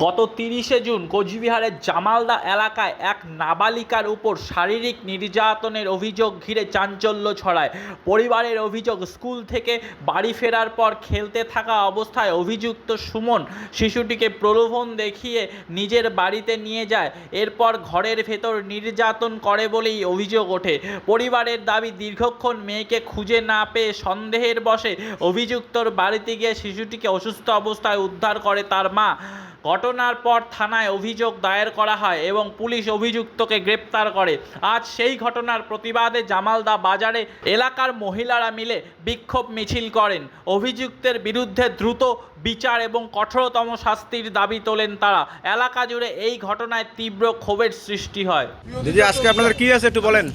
গত 30শে জুন কোচবিহারের জামালদা এলাকায় এক নাবালিকার উপর শারীরিক নির্যাতনের অভিযোগ ঘিরে চাঞ্চল্য ছড়ায়। পরিবারের অভিযোগ, স্কুল থেকে বাড়ি ফেরার পর খেলতে থাকা অবস্থায় অভিযুক্ত সুমন শিশুটিকে প্রলোভন দেখিয়ে নিজের বাড়িতে নিয়ে যায়। এরপর ঘরের ভেতর নির্যাতন করে বলেই অভিযোগ ওঠে। পরিবারের দাবি, দীর্ঘক্ষণ মেয়েকে খুঁজে না পেয়ে সন্দেহের বশে অভিযুক্তর বাড়িতে গিয়ে শিশুটিকে অসুস্থ অবস্থায় উদ্ধার করে তার মা। ঘটনার পর থানায় অভিযোগ দায়ের করা হয় এবং পুলিশ অভিযুক্তকে গ্রেপ্তার করে। আজ সেই ঘটনার প্রতিবাদে জামালদা বাজারে এলাকার মহিলারা মিলে বিক্ষোভ মিছিল করেন। অভিযুক্তের বিরুদ্ধে দ্রুত বিচার এবং কঠোরতম শাস্তির দাবি তোলেন তারা। এলাকা জুড়ে এই ঘটনায় তীব্র ক্ষোভের সৃষ্টি হয়। দিদি, আজকে আপনাদের কি আছে একটু বলেন।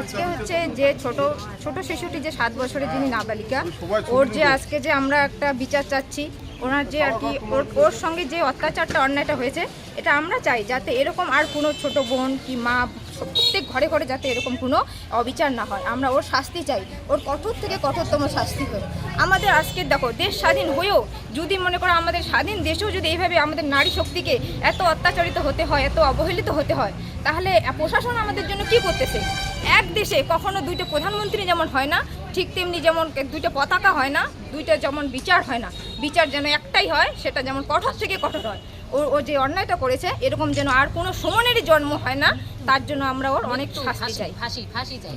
আজকে হচ্ছে যে ছোট শিশুটি, যে 7 বছরের যিনি নাবালিকা, ওর যে আজকে যে আমরা একটা বিচার চাচ্ছি, ওনার যে আর কি ওর সঙ্গে যে অত্যাচারটা, অন্যায়টা হয়েছে, এটা আমরা চাই যাতে এরকম আর কোনো ছোট বোন কি মা, প্রত্যেক ঘরে ঘরে যাতে এরকম কোনো অবিচার না হয়। আমরা ওর শাস্তি চাই, ওর কঠোর থেকে কঠোরতম শাস্তি হয়। আমাদের আজকে দেখো, দেশ স্বাধীন হয়েও যদি মনে করো আমাদের স্বাধীন দেশেও যদি এইভাবে আমাদের নারী শক্তিকে এত অত্যাচারিত হতে হয়, এত অবহেলিত হতে হয়, তাহলে প্রশাসন আমাদের জন্য কি করতেছে? এক দেশে কখনো দুইটা প্রধানমন্ত্রী যেমন হয় না, ঠিক তেমনি যেমন দুইটা পতাকা হয় না, দুইটা যেমন বিচার হয় না, বিচার যেন একটাই হয়, সেটা যেমন কঠোর থেকে কঠোর হয়। ও যে অন্যায়টা করেছে, এরকম যেন আর কোনো সুমনেরই জন্ম হয় না, তার জন্য আমরা ওর অনেক শাস্তি চাই, ফাঁসি চাই।